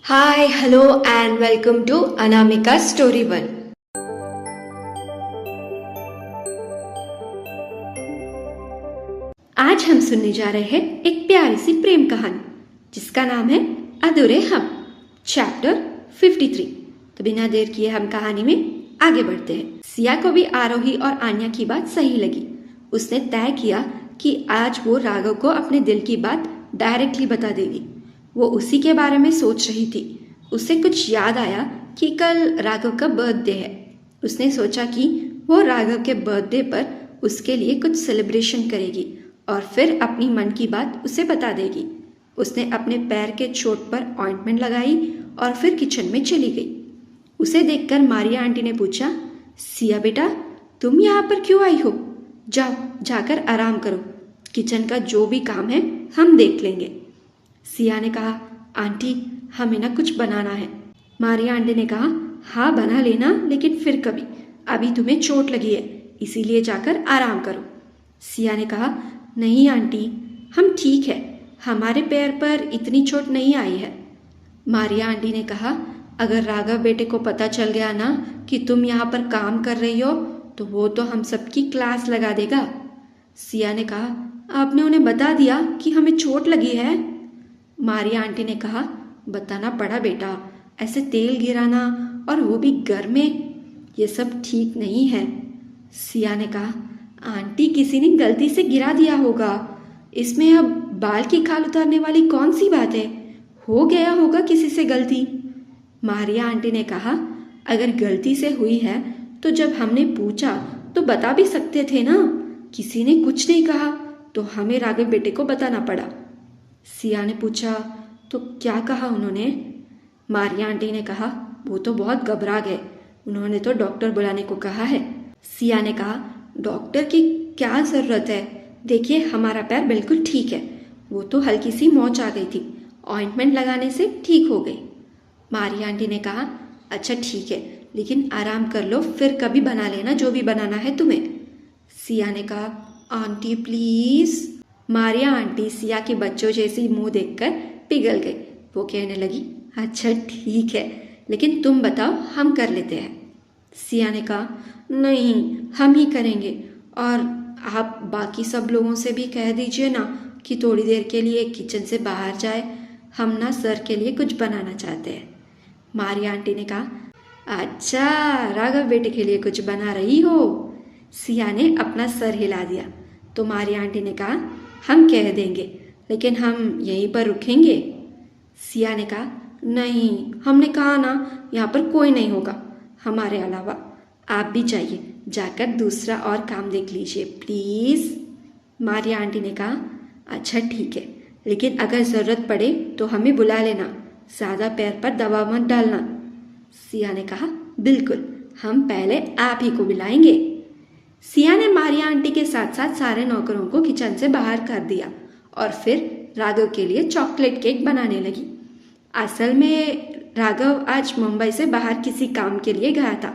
Hi, hello, and welcome to Anamika Story One. आज हम सुनने जा रहे हैं एक प्यारी सी प्रेम कहानी जिसका नाम है अधूरे हम, चैप्टर 53। तो बिना देर किए हम कहानी में आगे बढ़ते हैं। सिया को भी आरोही और आन्या की बात सही लगी। उसने तय किया कि आज वो राघव को अपने दिल की बात डायरेक्टली बता देगी। वो उसी के बारे में सोच रही थी। उसे कुछ याद आया कि कल राघव का बर्थडे है। उसने सोचा कि वो राघव के बर्थडे पर उसके लिए कुछ सेलिब्रेशन करेगी और फिर अपनी मन की बात उसे बता देगी। उसने अपने पैर के चोट पर ऑइंटमेंट लगाई और फिर किचन में चली गई। उसे देखकर मारिया आंटी ने पूछा, सिया बेटा, तुम यहाँ पर क्यों आई हो? जाओ, जाकर आराम करो। किचन का जो भी काम है हम देख लेंगे। सिया ने कहा, आंटी हमें ना कुछ बनाना है। मारिया आंटी ने कहा, हाँ बना लेना, लेकिन फिर कभी, अभी तुम्हें चोट लगी है, इसीलिए जाकर आराम करो। सिया ने कहा, नहीं आंटी, हम ठीक है, हमारे पैर पर इतनी चोट नहीं आई है। मारिया आंटी ने कहा, अगर राघव बेटे को पता चल गया ना कि तुम यहाँ पर काम कर रही हो तो वो तो हम सबकी क्लास लगा देगा। सिया ने कहा, आपने उन्हें बता दिया कि हमें चोट लगी है? मारिया आंटी ने कहा, बताना पड़ा बेटा, ऐसे तेल गिराना और वो भी घर में, ये सब ठीक नहीं है। सिया ने कहा, आंटी किसी ने गलती से गिरा दिया होगा, इसमें अब बाल की खाल उतारने वाली कौन सी बात है, हो गया होगा किसी से गलती। मारिया आंटी ने कहा, अगर गलती से हुई है तो जब हमने पूछा तो बता भी सकते थे ना, किसी ने कुछ नहीं कहा तो हमें राघव बेटे को बताना पड़ा। सिया ने पूछा, तो क्या कहा उन्होंने? मारिया आंटी ने कहा, वो तो बहुत घबरा गए, उन्होंने तो डॉक्टर बुलाने को कहा है। सिया ने कहा, डॉक्टर की क्या ज़रूरत है, देखिए हमारा पैर बिल्कुल ठीक है, वो तो हल्की सी मोच आ गई थी, ऑइंटमेंट लगाने से ठीक हो गई। मारिया आंटी ने कहा, अच्छा ठीक है, लेकिन आराम कर लो, फिर कभी बना लेना जो भी बनाना है तुम्हें। सिया ने कहा, aunty please. Maria aunty Siya के बच्चों जैसी मुंह देखकर पिघल गई। वो कहने लगी, अच्छा ठीक है, लेकिन तुम बताओ, हम कर लेते हैं। सिया ने कहा, नहीं हम ही करेंगे, और आप बाकी सब लोगों से भी कह दीजिए ना कि थोड़ी देर के लिए किचन से बाहर जाए, हम ना सर के लिए कुछ बनाना चाहते हैं। मारिया आंटी ने कहा, अच्छा राघव बेटे के लिए कुछ बना रही हो? सिया ने अपना सर हिला दिया। तो मारिया आंटी ने कहा, हम कह देंगे, लेकिन हम यहीं पर रुकेंगे। सिया ने कहा, नहीं, हमने कहा ना यहाँ पर कोई नहीं होगा हमारे अलावा, आप भी जाइए, जाकर दूसरा और काम देख लीजिए प्लीज़। मारिया आंटी ने कहा, अच्छा ठीक है, लेकिन अगर ज़रूरत पड़े तो हमें बुला लेना, ज़्यादा पैर पर दबाव मत डालना। सिया ने कहा, बिल्कुल, हम पहले आप ही को बुलाएंगे। सिया ने मारिया आंटी के साथ साथ सारे नौकरों को किचन से बाहर कर दिया और फिर राघव के लिए चॉकलेट केक बनाने लगी। असल में राघव आज मुंबई से बाहर किसी काम के लिए गया था।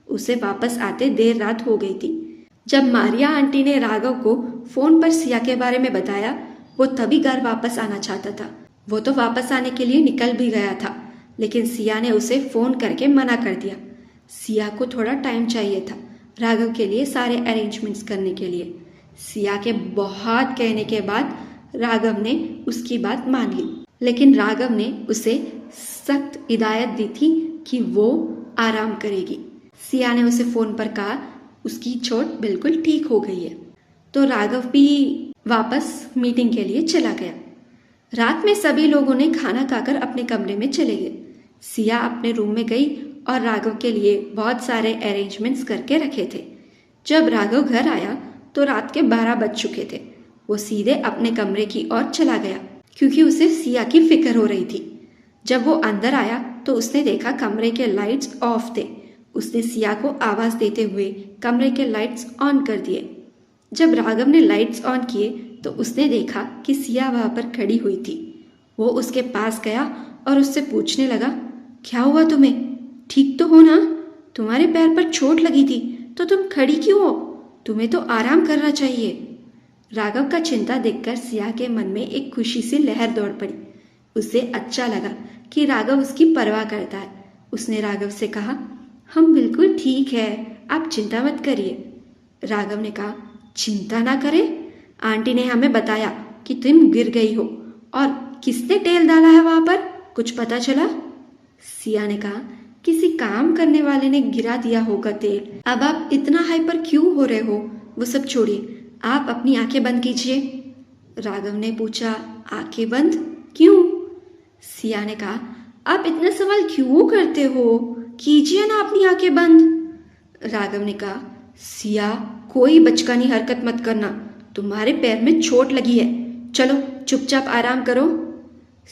उसे वापस आते देर रात हो गई थी। जब मारिया आंटी ने राघव को फ़ोन पर सिया के बारे में बताया, वो तभी घर वापस आना चाहता था। वो तो वापस आने के लिए निकल भी गया था, लेकिन सिया ने उसे फ़ोन करके मना कर दिया। सिया को थोड़ा टाइम चाहिए था राघव के लिए सारे अरेंजमेंट्स करने के लिए। सिया के बहुत कहने के बाद राघव ने उसकी बात मान ली, लेकिन राघव ने उसे सख्त हिदायत दी थी कि वो आराम करेगी। सिया ने उसे फ़ोन पर कहा उसकी चोट बिल्कुल ठीक हो गई है। तो राघव भी वापस मीटिंग के लिए चला गया। रात में सभी लोगों ने खाना खाकर अपने कमरे में चले गए। सिया अपने रूम में गई और राघव के लिए बहुत सारे अरेंजमेंट्स करके रखे थे। जब राघव घर आया तो रात के 12 बज चुके थे। वो सीधे अपने कमरे की ओर चला गया क्योंकि उसे सिया की फिक्र हो रही थी। जब वो अंदर आया तो उसने देखा कमरे के लाइट्स ऑफ थे। उसने सिया को आवाज़ देते हुए कमरे के लाइट्स ऑन कर दिए। जब राघव ने लाइट्स ऑन किए तो उसने देखा कि सिया वहाँ पर खड़ी हुई थी। वो उसके पास गया और उससे पूछने लगा, क्या हुआ तुम्हें? ठीक तो हो ना? तुम्हारे पैर पर चोट लगी थी तो तुम खड़ी क्यों हो? तुम्हें तो आराम करना चाहिए। राघव का चिंता देखकर सिया के मन में एक खुशी सी लहर दौड़ पड़ी। उसे अच्छा लगा कि राघव उसकी परवाह करता है। उसने राघव से कहा, हम बिल्कुल ठीक है, आप चिंता मत करिए। राघव ने कहा, चिंता ना करें, आंटी ने हमें बताया कि तुम गिर गई हो, और किसने तेल डाला है वहां पर, कुछ पता चला? सिया ने कहा, किसी काम करने वाले ने गिरा दिया होगा तेल। अब आप इतना हाइपर क्यों हो रहे हो? वो सब छोड़िए, आप अपनी आंखें बंद कीजिए। राघव ने पूछा, आंखें बंद क्यों? सिया ने कहा, आप इतने सवाल क्यों करते हो, कीजिए ना अपनी आंखें बंद। राघव ने कहा, सिया कोई बचकानी हरकत मत करना, तुम्हारे पैर में चोट लगी है, चलो चुपचाप आराम करो।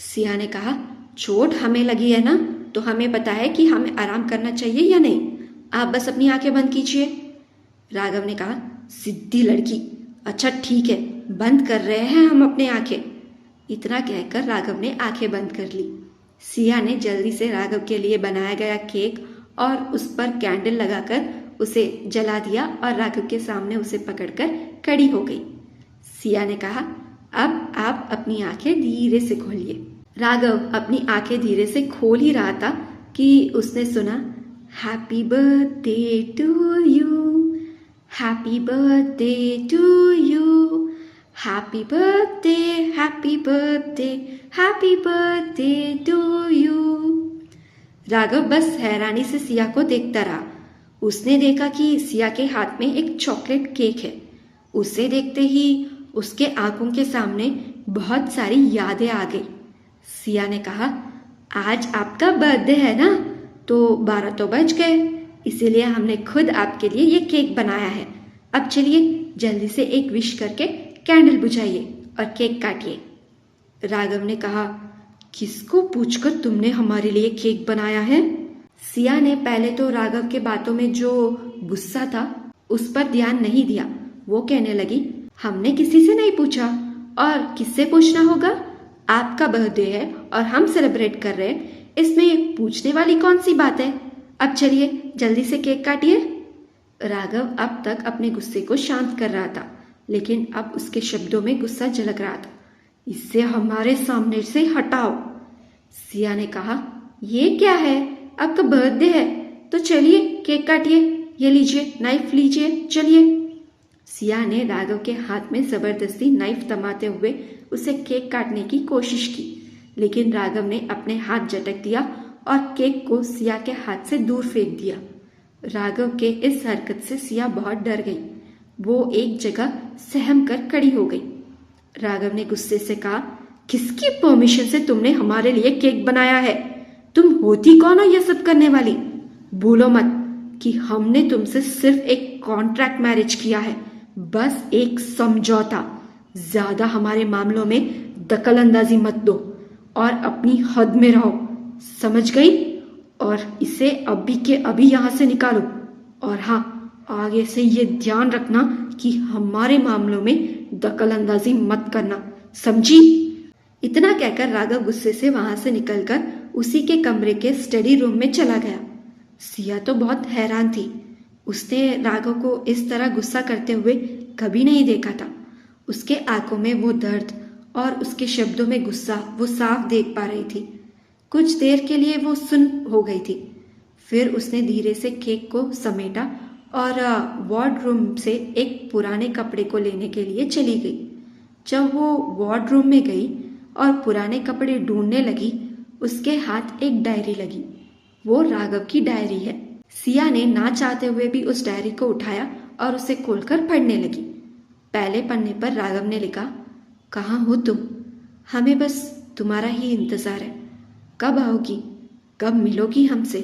सिया ने कहा, चोट हमें लगी है ना, तो हमें पता है कि हमें आराम करना चाहिए या नहीं, आप बस अपनी आंखें बंद कीजिए। राघव ने कहा, सिद्धि लड़की, अच्छा ठीक है, बंद कर रहे हैं हम अपने आंखें। इतना कहकर राघव ने आंखें बंद कर ली। सिया ने जल्दी से राघव के लिए बनाया गया केक और उस पर कैंडल लगाकर उसे जला दिया और राघव के सामने उसे पकड़कर खड़ी हो गई। सिया ने कहा, अब आप अपनी आंखें धीरे से खोलिए। राघव अपनी आंखें धीरे से खोल ही रहा था कि उसने सुना, happy birthday to you, happy birthday to you, happy birthday, happy birthday, happy birthday to you. Raghav बस हैरानी से सिया को देखता रहा। उसने देखा कि सिया के हाथ में एक चॉकलेट केक है। उसे देखते ही उसके आंखों के सामने बहुत सारी यादें आ गई। सिया ने कहा, आज आपका बर्थडे है ना, तो 12 तो बज गए, इसीलिए हमने खुद आपके लिए ये केक बनाया है। अब चलिए जल्दी से एक विश करके कैंडल बुझाइए और केक काटिए। राघव ने कहा, किसको पूछकर तुमने हमारे लिए केक बनाया है? सिया ने पहले तो राघव के बातों में जो गुस्सा था उस पर ध्यान नहीं दिया। वो कहने लगी, हमने किसी से नहीं पूछा, और किससे पूछना होगा? आपका बर्थडे है और हम सेलिब्रेट कर रहे हैं, इसमें पूछने वाली कौन सी बात है? अब चलिए जल्दी से केक काटिए। राघव अब तक अपने गुस्से को शांत कर रहा था, लेकिन अब उसके शब्दों में गुस्सा झलक रहा था। इससे हमारे सामने से हटाओ। सिया ने कहा, ये क्या है, आपका बर्थडे है तो चलिए केक काटिए, ये लीजिए नाइफ लीजिए, चलिए। सिया ने राघव के हाथ में जबरदस्ती नाइफ थमाते हुए उसे केक काटने की कोशिश की, लेकिन राघव ने अपने हाथ झटक दिया और केक को सिया के हाथ से दूर फेंक दिया। राघव के इस हरकत से सिया बहुत डर गई। वो एक जगह सहम कर खड़ी हो गई। राघव ने गुस्से से कहा, किसकी परमिशन से तुमने हमारे लिए केक बनाया है? तुम होती कौन हो ये सब करने वाली? भूलो मत कि हमने तुमसे सिर्फ एक कॉन्ट्रैक्ट मैरिज किया है, बस एक समझौता। ज्यादा हमारे मामलों में दखल अंदाजी मत दो और अपनी हद में रहो, समझ गई? और इसे अभी के अभी यहाँ से निकालो। और हाँ, आगे से ये ध्यान रखना कि हमारे मामलों में दखल अंदाजी मत करना, समझी? इतना कहकर राघव गुस्से से वहां से निकलकर उसी के कमरे के स्टडी रूम में चला गया। सिया तो बहुत हैरान थी। उसने राघव को इस तरह गुस्सा करते हुए कभी नहीं देखा था। उसके आंखों में वो दर्द और उसके शब्दों में गुस्सा वो साफ देख पा रही थी। कुछ देर के लिए वो सुन हो गई थी। फिर उसने धीरे से केक को समेटा और वार्डरूम से एक पुराने कपड़े को लेने के लिए चली गई। जब वो वार्डरूम में गई और पुराने कपड़े ढूंढने लगी, उसके हाथ एक डायरी लगी। वो राघव की डायरी है। सिया ने ना चाहते हुए भी उस डायरी को उठाया और उसे खोलकर पढ़ने लगी। पहले पन्ने पर राघव ने लिखा, कहाँ हो तुम? हमें बस तुम्हारा ही इंतजार है। कब आओगी? कब मिलोगी हमसे?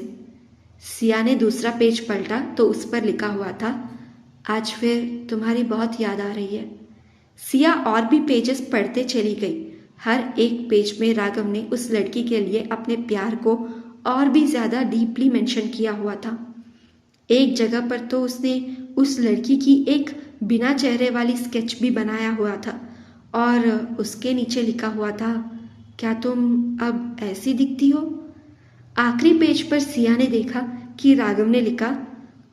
सिया ने दूसरा पेज पलटा तो उस पर लिखा हुआ था, आज फिर तुम्हारी बहुत याद आ रही है। सिया और भी पेजेस पढ़ते चली गई। हर एक पेज में राघव ने उस लड़की के लिए अपने प्यार को और भी ज्यादा डीपली मेंशन किया हुआ था। एक जगह पर तो उसने उस लड़की की एक बिना चेहरे वाली स्केच भी बनाया हुआ था और उसके नीचे लिखा हुआ था, क्या तुम अब ऐसी दिखती हो? आखिरी पेज पर सिया ने देखा कि राघव ने लिखा,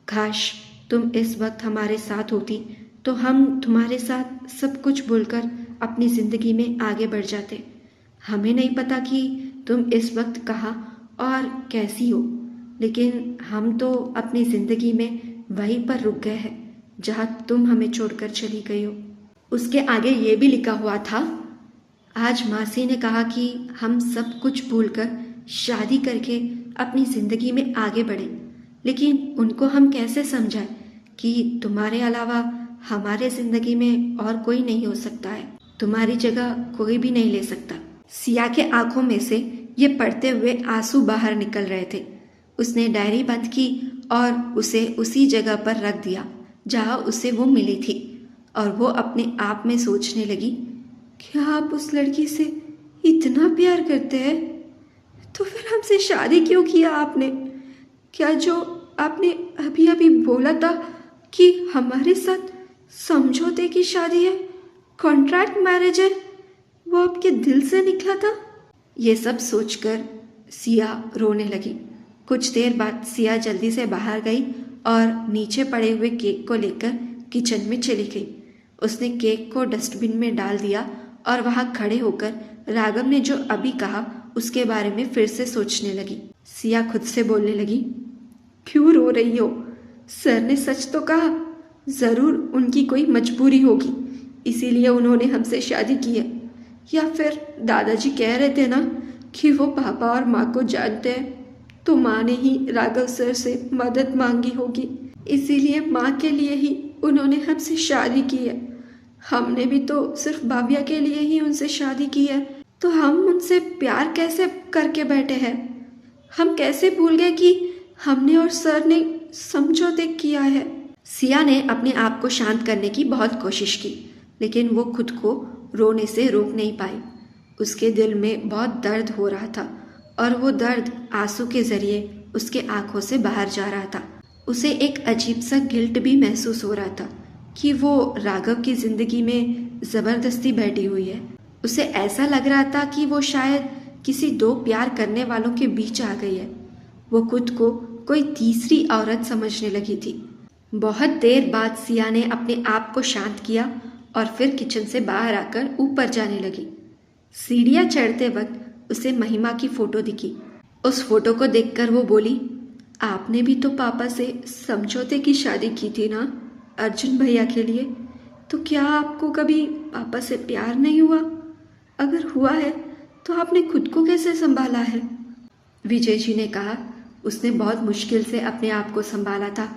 काश तुम इस वक्त हमारे साथ होती तो हम तुम्हारे साथ सब कुछ भूलकर अपनी जिंदगी में आगे बढ़ जाते। हमें नहीं पता कि तुम इस वक्त कहाँ और कैसी हो, लेकिन हम तो अपनी ज़िंदगी में वहीं पर रुक गए हैं जहाँ तुम हमें छोड़कर चली गई हो। उसके आगे ये भी लिखा हुआ था, आज मासी ने कहा कि हम सब कुछ भूलकर शादी करके अपनी ज़िंदगी में आगे बढ़े, लेकिन उनको हम कैसे समझाएं कि तुम्हारे अलावा हमारे ज़िंदगी में और कोई नहीं हो सकता है, तुम्हारी जगह कोई भी नहीं ले सकता। सिया के आंखों में से ये पढ़ते हुए आंसू बाहर निकल रहे थे। उसने डायरी बंद की और उसे उसी जगह पर रख दिया जहाँ उसे वो मिली थी, और वो अपने आप में सोचने लगी, क्या आप उस लड़की से इतना प्यार करते हैं तो फिर हमसे शादी क्यों किया आपने? क्या जो आपने अभी अभी बोला था कि हमारे साथ समझौते की शादी है, कॉन्ट्रैक्ट मैरिज है, वो आपके दिल से निकला था? ये सब सोचकर सिया रोने लगी। कुछ देर बाद सिया जल्दी से बाहर गई और नीचे पड़े हुए केक को लेकर किचन में चली गई। उसने केक को डस्टबिन में डाल दिया और वहाँ खड़े होकर राघव ने जो अभी कहा उसके बारे में फिर से सोचने लगी। सिया खुद से बोलने लगी, क्यों रो रही हो? सर ने सच तो कहा, ज़रूर उनकी कोई मजबूरी होगी, इसीलिए उन्होंने हमसे शादी की है। या फिर दादाजी कह रहे थे ना कि वो पापा और माँ को जानते हैं, तो माँ ने ही राघव सर से मदद मांगी होगी, इसीलिए माँ के लिए ही उन्होंने हमसे शादी की है। हमने भी तो सिर्फ भाविया के लिए ही उनसे शादी की है, तो हम उनसे प्यार कैसे करके बैठे हैं? हम कैसे भूल गए कि हमने और सर ने समझौते किया है? सिया ने अपने आप को शांत करने की बहुत कोशिश की, लेकिन वो खुद को रोने से रोक नहीं पाई। उसके दिल में बहुत दर्द हो रहा था और वो दर्द आंसू के जरिए उसके आंखों से बाहर जा रहा था। उसे एक अजीब सा गिल्ट भी महसूस हो रहा था कि वो राघव की जिंदगी में ज़बरदस्ती बैठी हुई है। उसे ऐसा लग रहा था कि वो शायद किसी दो प्यार करने वालों के बीच आ गई है। वो खुद को कोई तीसरी औरत समझने लगी थी। बहुत देर बाद सिया ने अपने आप को शांत किया और फिर किचन से बाहर आकर ऊपर जाने लगी। सीढ़ियाँ चढ़ते वक्त उसे महिमा की फ़ोटो दिखी। उस फोटो को देखकर वो बोली, आपने भी तो पापा से समझौते की शादी की थी ना अर्जुन भैया के लिए, तो क्या आपको कभी पापा से प्यार नहीं हुआ? अगर हुआ है तो आपने खुद को कैसे संभाला है? विजय जी ने कहा। उसने बहुत मुश्किल से अपने आप को संभाला था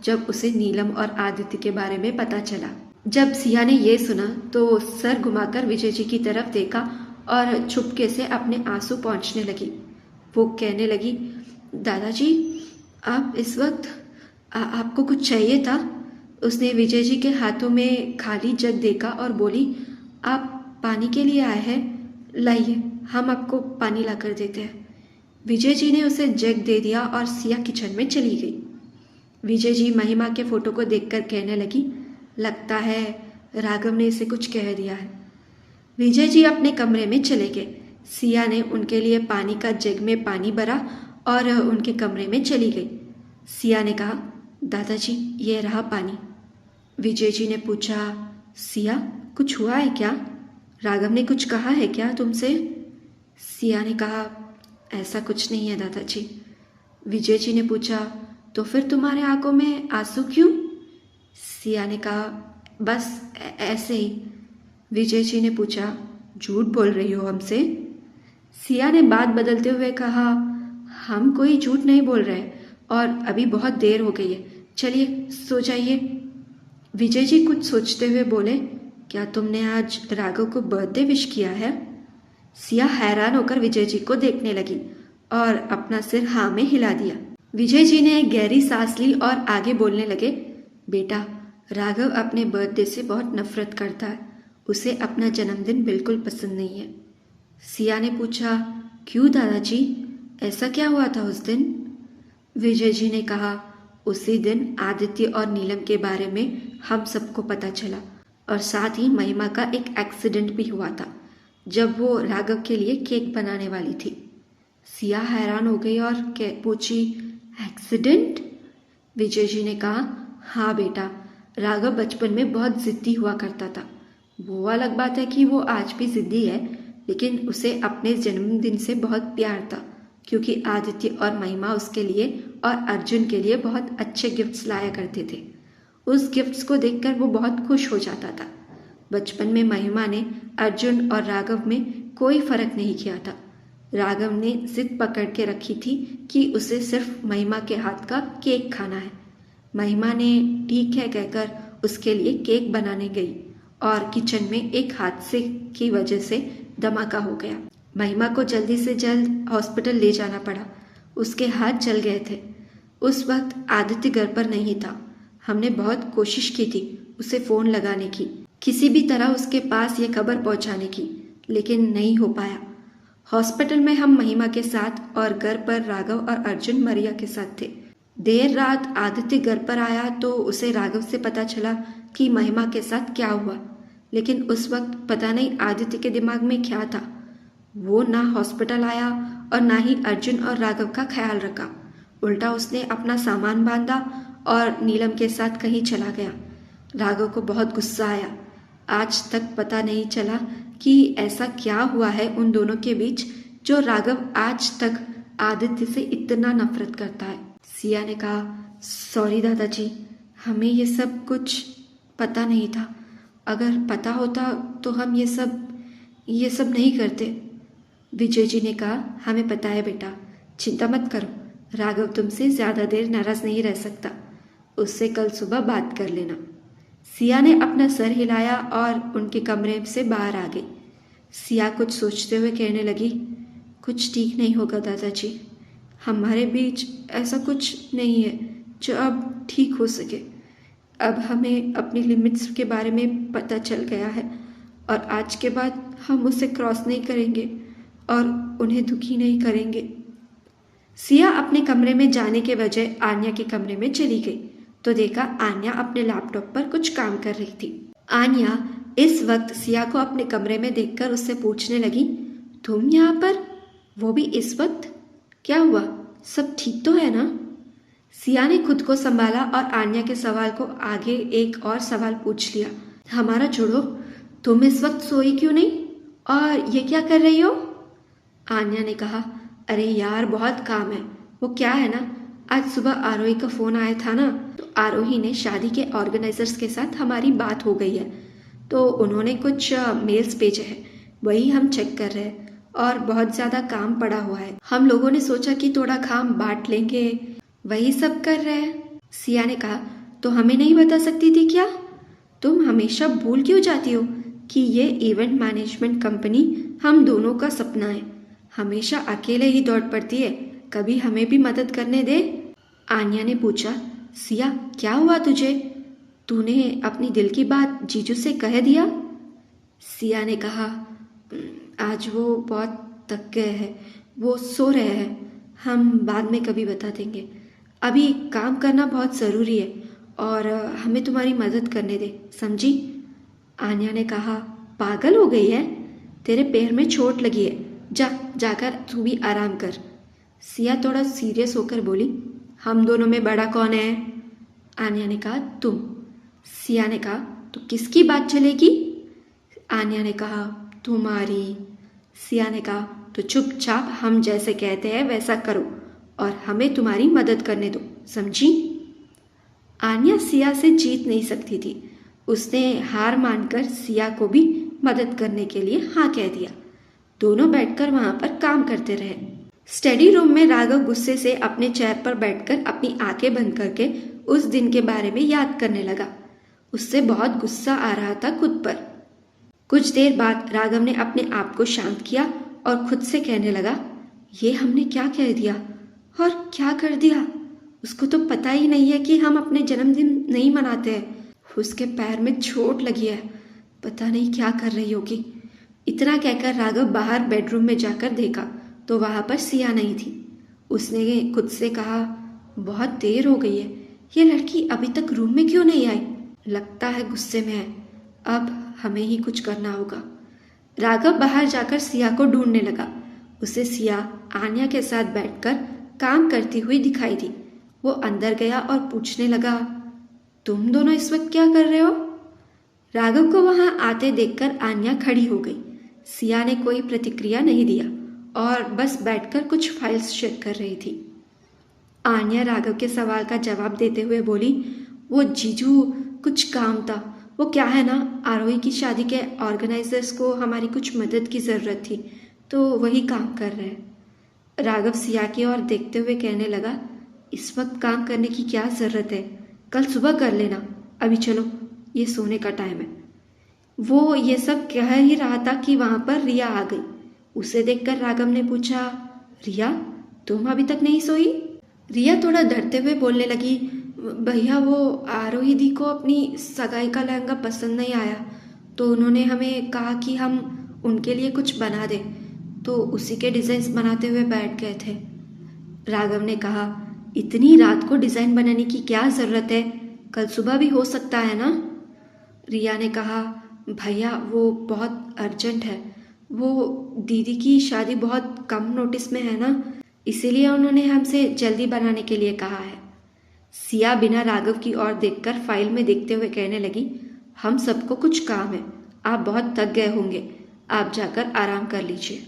जब उसे नीलम और आदित्य के बारे में पता चला। जब सिया ने ये सुना तो सर घुमाकर विजय जी की तरफ देखा और चुपके से अपने आंसू पोंछने लगी। वो कहने लगी, दादाजी आप इस वक्त आपको कुछ चाहिए था? उसने विजय जी के हाथों में खाली जग देखा और बोली, आप पानी के लिए आए हैं? लाइए, हम आपको पानी ला कर देते हैं। विजय जी ने उसे जग दे दिया और सिया किचन में चली गई। विजय जी महिमा के फोटो को देखकर कहने लगी, लगता है राघव ने इसे कुछ कह दिया है। विजय जी अपने कमरे में चले गए। सिया ने उनके लिए पानी का जग में पानी भरा और उनके कमरे में चली गई। सिया ने कहा, दादाजी ये रहा पानी। विजय जी ने पूछा, सिया कुछ हुआ है क्या? राघव ने कुछ कहा है क्या तुमसे? सिया ने कहा, ऐसा कुछ नहीं है दादाजी। विजय जी ने पूछा, तो फिर तुम्हारे आंखों में आंसू क्यों? सिया ने कहा, बस ऐसे ही। विजय जी ने पूछा, झूठ बोल रही हो हमसे? सिया ने बात बदलते हुए कहा, हम कोई झूठ नहीं बोल रहे और अभी बहुत देर हो गई है, चलिए सो जाइए। विजय जी कुछ सोचते हुए बोले, क्या तुमने आज राघव को बर्थडे विश किया है? सिया हैरान होकर विजय जी को देखने लगी और अपना सिर हाँ में हिला दिया। विजय जी ने एक गहरी सांस ली और आगे बोलने लगे, बेटा राघव अपने बर्थडे से बहुत नफरत करता है, उसे अपना जन्मदिन बिल्कुल पसंद नहीं है। सिया ने पूछा, क्यों दादाजी, ऐसा क्या हुआ था उस दिन? विजय जी ने कहा, उसी दिन आदित्य और नीलम के बारे में हम सबको पता चला और साथ ही महिमा का एक एक्सीडेंट भी हुआ था जब वो राघव के लिए केक बनाने वाली थी। सिया हैरान हो गई और पूछी, एक्सीडेंट? विजय जी ने कहा, हाँ बेटा, राघव बचपन में बहुत जिद्दी हुआ करता था। वो अलग बात है कि वो आज भी जिद्दी है, लेकिन उसे अपने जन्मदिन से बहुत प्यार था, क्योंकि आदित्य और महिमा उसके लिए और अर्जुन के लिए बहुत अच्छे गिफ्ट्स लाया करते थे। उस गिफ्ट्स को देखकर वो बहुत खुश हो जाता था। बचपन में महिमा ने अर्जुन और राघव में कोई फर्क नहीं किया था। राघव ने जिद पकड़ के रखी थी कि उसे सिर्फ महिमा के हाथ का केक खाना है। महिमा ने ठीक है कहकर उसके लिए केक बनाने गई और किचन में एक हादसे की वजह से धमाका हो गया। महिमा को जल्दी से जल्द हॉस्पिटल ले जाना पड़ा। उसके हाथ जल गए थे। उस वक्त आदित्य घर पर नहीं था। हमने बहुत कोशिश की थी उसे फ़ोन लगाने की, किसी भी तरह उसके पास ये खबर पहुंचाने की, लेकिन नहीं हो पाया। हॉस्पिटल में हम महिमा के साथ और घर पर राघव और अर्जुन मरिया के साथ थे। देर रात आदित्य घर पर आया तो उसे राघव से पता चला कि महिमा के साथ क्या हुआ, लेकिन उस वक्त पता नहीं आदित्य के दिमाग में क्या था। वो ना हॉस्पिटल आया और ना ही अर्जुन और राघव का ख्याल रखा। उल्टा उसने अपना सामान बांधा और नीलम के साथ कहीं चला गया। राघव को बहुत गुस्सा आया। आज तक पता नहीं चला कि ऐसा क्या हुआ है उन दोनों के बीच जो राघव आज तक आदित्य से इतना नफरत करता है। सिया ने कहा, सॉरी दादाजी, हमें ये सब कुछ पता नहीं था। अगर पता होता तो हम ये सब नहीं करते। विजय जी ने कहा, हमें पता है बेटा, चिंता मत करो। राघव तुमसे ज़्यादा देर नाराज़ नहीं रह सकता। उससे कल सुबह बात कर लेना। सिया ने अपना सर हिलाया और उनके कमरे से बाहर आ गई। सिया कुछ सोचते हुए कहने लगी, कुछ ठीक नहीं होगा दादाजी। हमारे बीच ऐसा कुछ नहीं है जो अब ठीक हो सके। अब हमें अपनी लिमिट्स के बारे में पता चल गया है और आज के बाद हम उसे क्रॉस नहीं करेंगे और उन्हें दुखी नहीं करेंगे। सिया अपने कमरे में जाने के बजाय आन्या के कमरे में चली गई तो देखा आन्या अपने लैपटॉप पर कुछ काम कर रही थी। आन्या इस वक्त सिया को अपने कमरे में देखकर उससे पूछने लगी, तुम यहाँ पर, वो भी इस वक्त? क्या हुआ, सब ठीक तो है ना? सिया ने खुद को संभाला और आन्या के सवाल को आगे एक और सवाल पूछ लिया, हमारा छोड़ो, तुम इस वक्त सोई क्यों नहीं और ये क्या कर रही हो? आन्या ने कहा, अरे यार बहुत काम है। वो क्या है ना, आज सुबह आरोही का फ़ोन आया था ना, तो आरोही ने शादी के ऑर्गेनाइजर्स के साथ हमारी बात हो गई है, तो उन्होंने कुछ मेल्स भेजे हैं, वही हम चेक कर रहे हैं और बहुत ज़्यादा काम पड़ा हुआ है। हम लोगों ने सोचा कि थोड़ा काम बांट लेंगे, वही सब कर रहे हैं। सिया ने कहा, तो हमें नहीं बता सकती थी क्या? तुम हमेशा भूल क्यों जाती हो कि ये इवेंट मैनेजमेंट कंपनी हम दोनों का सपना है। हमेशा अकेले ही दौड़ पड़ती है, कभी हमें भी मदद करने दे। आन्या ने पूछा, सिया क्या हुआ तुझे? तूने अपनी दिल की बात जीजू से कह दिया? सिया ने कहा, आज वो बहुत थक गए हैं, वो सो रहे हैं, हम बाद में कभी बता देंगे। अभी काम करना बहुत ज़रूरी है और हमें तुम्हारी मदद करने दे, समझी? आन्या ने कहा, पागल हो गई है? तेरे पैर में चोट लगी है, जाकर तू भी आराम कर। सिया थोड़ा सीरियस होकर बोली, हम दोनों में बड़ा कौन है? आन्या ने कहा, तुम। सिया ने कहा, तो किसकी बात चलेगी? आन्या ने कहा, तुम्हारी। सिया ने कहा, तो चुपचाप हम जैसे कहते हैं वैसा करो और हमें तुम्हारी मदद करने दो, समझी? आन्या सिया से जीत नहीं सकती थी। उसने हार मानकर सिया को भी मदद करने के लिए हाँ कह दिया। दोनों बैठकर वहां पर काम करते रहे। स्टडी रूम में राघव गुस्से से अपने चेयर पर बैठकर अपनी आंखें बंद करके उस दिन के बारे में याद करने लगा। उससे बहुत गुस्सा आ रहा था खुद पर। कुछ देर बाद राघव ने अपने आप को शांत किया और खुद से कहने लगा, ये हमने क्या कह दिया और क्या कर दिया? उसको तो पता ही नहीं है कि हम अपने जन्मदिन नहीं मनाते हैं। उसके पैर में चोट लगी है, पता नहीं क्या कर रही होगी। इतना कहकर राघव बाहर बेडरूम में जाकर देखा तो वहां पर सिया नहीं थी। उसने खुद से कहा, बहुत देर हो गई है, ये लड़की अभी तक रूम में क्यों नहीं आई? लगता है गुस्से में है, अब हमें ही कुछ करना होगा। राघव बाहर जाकर सिया को ढूंढने लगा। उसे सिया आन्या के साथ बैठकर काम करती हुई दिखाई दी। वो अंदर गया और पूछने लगा, तुम दोनों इस वक्त क्या कर रहे हो? राघव को वहां आते देखकर आन्या खड़ी हो गई। सिया ने कोई प्रतिक्रिया नहीं दिया और बस बैठकर कुछ फाइल्स चेक कर रही थी। आन्या राघव के सवाल का जवाब देते हुए बोली, वो जीजू कुछ काम था। वो क्या है ना, आरोही की शादी के ऑर्गेनाइजर्स को हमारी कुछ मदद की ज़रूरत थी, तो वही काम कर रहे हैं। राघव सिया की ओर देखते हुए कहने लगा, इस वक्त काम करने की क्या ज़रूरत है, कल सुबह कर लेना, अभी चलो, ये सोने का टाइम है। वो ये सब कह ही रहा था कि वहाँ पर रिया आ गई। उसे देखकर राघव ने पूछा, रिया तुम अभी तक नहीं सोई? रिया थोड़ा डरते हुए बोलने लगी, भैया वो आरोही दी को अपनी सगाई का लहंगा पसंद नहीं आया, तो उन्होंने हमें कहा कि हम उनके लिए कुछ बना दें, तो उसी के डिज़ाइंस बनाते हुए बैठ गए थे। राघव ने कहा, इतनी रात को डिज़ाइन बनाने की क्या ज़रूरत है, कल सुबह भी हो सकता है ना। रिया ने कहा, भैया वो बहुत अर्जेंट है, वो दीदी की शादी बहुत कम नोटिस में है ना, इसीलिए उन्होंने हमसे जल्दी बनाने के लिए कहा है। सिया बिना राघव की ओर देखकर फाइल में देखते हुए कहने लगी, हम सबको कुछ काम है, आप बहुत थक गए होंगे, आप जाकर आराम कर लीजिए।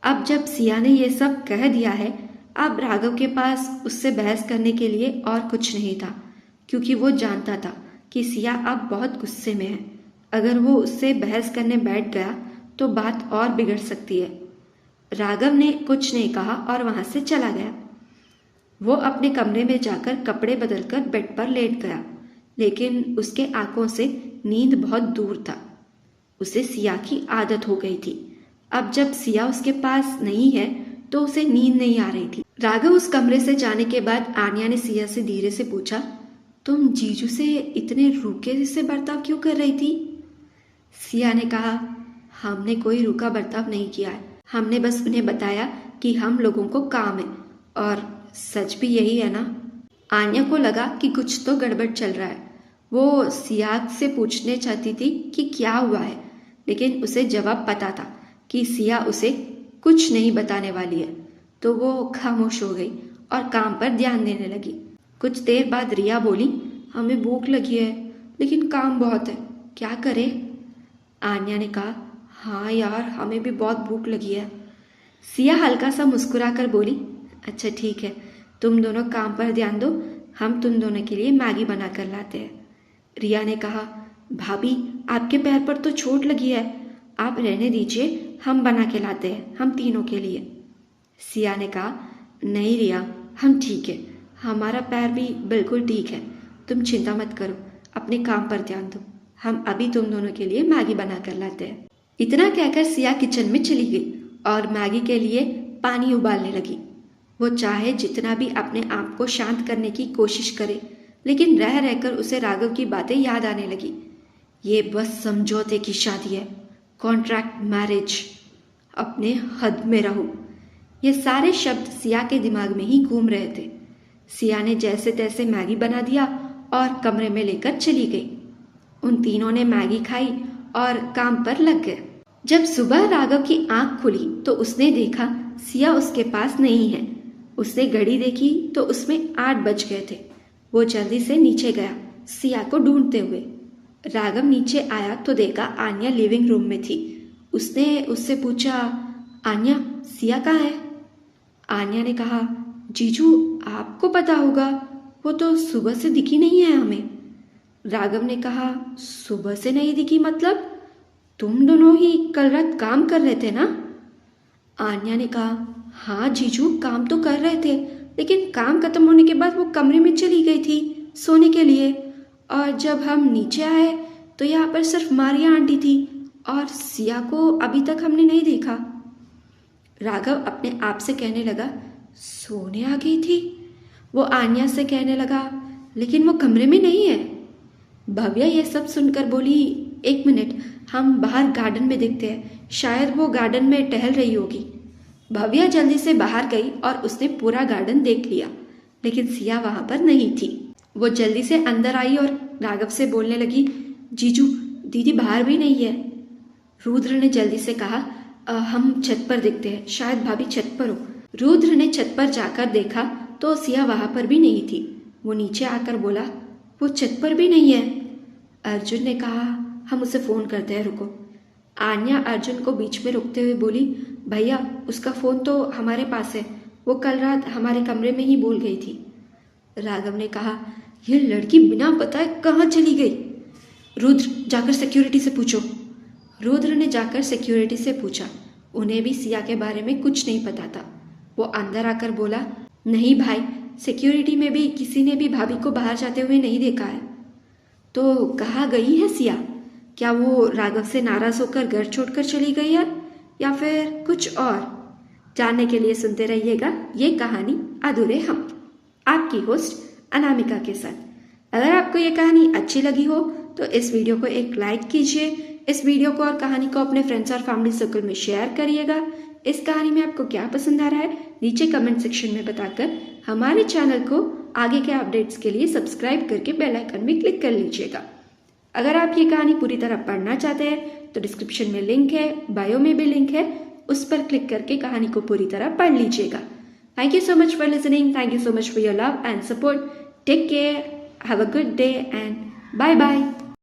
अब जब सिया ने यह सब कह दिया है, अब राघव के पास उससे बहस करने के लिए और कुछ नहीं था, क्योंकि वो जानता था कि सिया अब बहुत गुस्से में है। अगर वो उससे बहस करने बैठ गया तो बात और बिगड़ सकती है। राघव ने कुछ नहीं कहा और वहां से चला गया। वो अपने कमरे में जाकर कपड़े बदलकर बेड पर लेट गया, लेकिन उसके आंखों से नींद बहुत दूर था। उसे सिया की आदत हो गई थी। अब जब सिया उसके पास नहीं है तो उसे नींद नहीं आ रही थी। राघव उस कमरे से जाने के बाद आन्या ने सिया से धीरे से पूछा, तुम जीजू से इतने रूखे से बर्ताव क्यों कर रही थी? सिया ने कहा, हमने कोई रूखा बर्ताव नहीं किया है, हमने बस उन्हें बताया कि हम लोगों को काम है, और सच भी यही है ना। आन्या को लगा कि कुछ तो गड़बड़ चल रहा है। वो सिया से पूछने चाहती थी कि क्या हुआ है, लेकिन उसे जवाब पता था कि सिया उसे कुछ नहीं बताने वाली है, तो वो खामोश हो गई और काम पर ध्यान देने लगी। कुछ देर बाद रिया बोली, हमें भूख लगी है, लेकिन काम बहुत है, क्या करें? आन्या ने कहा, हाँ यार, हमें भी बहुत भूख लगी है। सिया हल्का सा मुस्कुराकर बोली, अच्छा ठीक है, तुम दोनों काम पर ध्यान दो, हम तुम दोनों के लिए मैगी बना कर लाते हैं। रिया ने कहा, भाभी आपके पैर पर तो चोट लगी है, आप रहने दीजिए, हम बना के लाते हैं, हम तीनों के लिए। सिया ने कहा, नहीं रिया, हम ठीक है, हमारा पैर भी बिल्कुल ठीक है, तुम चिंता मत करो, अपने काम पर ध्यान दो, हम अभी तुम दोनों के लिए मैगी बना कर लाते हैं। इतना कहकर सिया किचन में चली गई और मैगी के लिए पानी उबालने लगी। वो चाहे जितना भी अपने आप को शांत करने की कोशिश करे, लेकिन रह रहकर उसे राघव की बातें याद आने लगी। ये बस समझौते की शादी है, कॉन्ट्रैक्ट मैरिज, अपने हद में रहो। ये सारे शब्द सिया के दिमाग में ही घूम रहे थे। सिया ने जैसे तैसे मैगी बना दिया और कमरे में लेकर चली गई। उन तीनों ने मैगी खाई और काम पर लग गए। जब सुबह राघव की आंख खुली तो उसने देखा सिया उसके पास नहीं है। उसने घड़ी देखी तो उसमें 8 बज गए थे। वो जल्दी से नीचे गया सिया को ढूंढते हुए। राघव नीचे आया तो देखा आन्या लिविंग रूम में थी। उसने उससे पूछा, आन्या सिया कहाँ है? आन्या ने कहा, जीजू आपको पता होगा, वो तो सुबह से दिखी नहीं है हमें। राघव ने कहा, सुबह से नहीं दिखी मतलब? तुम दोनों ही कल रात काम कर रहे थे ना? आन्या ने कहा, हाँ जीजू काम तो कर रहे थे, लेकिन काम खत्म होने के बाद वो कमरे में चली गई थी सोने के लिए, और जब हम नीचे आए तो यहाँ पर सिर्फ मारिया आंटी थी और सिया को अभी तक हमने नहीं देखा। राघव अपने आप से कहने लगा, सोने आ गई थी? वो आन्या से कहने लगा, लेकिन वो कमरे में नहीं है। भव्या ये सब सुनकर बोली, 1 मिनट, हम बाहर गार्डन में देखते हैं, शायद वो गार्डन में टहल रही होगी। भव्या जल्दी से बाहर गई और उसने पूरा गार्डन देख लिया, लेकिन सिया वहां पर नहीं थी। वो जल्दी से अंदर आई और राघव से बोलने लगी, जीजू दीदी बाहर भी नहीं है। रुद्र ने जल्दी से कहा, हम छत पर देखते हैं, शायद भाभी छत पर हो। रुद्र ने छत पर जाकर देखा तो सिया वहां पर भी नहीं थी। वो नीचे आकर बोला, वो छत पर भी नहीं है। अर्जुन ने कहा, हम उसे फोन करते हैं, रुको। आन्या अर्जुन को बीच में रोकते हुए बोली, भैया उसका फ़ोन तो हमारे पास है, वो कल रात हमारे कमरे में ही बोल गई थी। राघव ने कहा, यह लड़की बिना बताए कहाँ चली गई? रुद्र जाकर सिक्योरिटी से पूछो। रुद्र ने जाकर सिक्योरिटी से पूछा। उन्हें भी सिया के बारे में कुछ नहीं पता था। वो अंदर आकर बोला, नहीं भाई, सिक्योरिटी में भी किसी ने भी भाभी को बाहर जाते हुए नहीं देखा है। तो कहाँ गई है सिया? क्या वो राघव से नाराज होकर घर छोड़कर चली गई है या फिर कुछ और? जानने के लिए सुनते रहिएगा ये कहानी अधूरे हम, आपकी होस्ट अनामिका के साथ। अगर आपको ये कहानी अच्छी लगी हो तो इस वीडियो को एक लाइक कीजिए, इस वीडियो को और कहानी को अपने फ्रेंड्स और फैमिली सर्कल में शेयर करिएगा। इस कहानी में आपको क्या पसंद आ रहा है नीचे कमेंट सेक्शन में बताकर हमारे चैनल को आगे के अपडेट्स के लिए सब्सक्राइब करके बेल आइकन में क्लिक कर लीजिएगा। अगर आप ये कहानी पूरी तरह पढ़ना चाहते हैं तो डिस्क्रिप्शन में लिंक है, बायो में भी लिंक है, उस पर क्लिक करके कहानी को पूरी तरह पढ़ लीजिएगा। Thank you so much for listening, thank you so much for your love and support. Take care, have a good day and bye bye.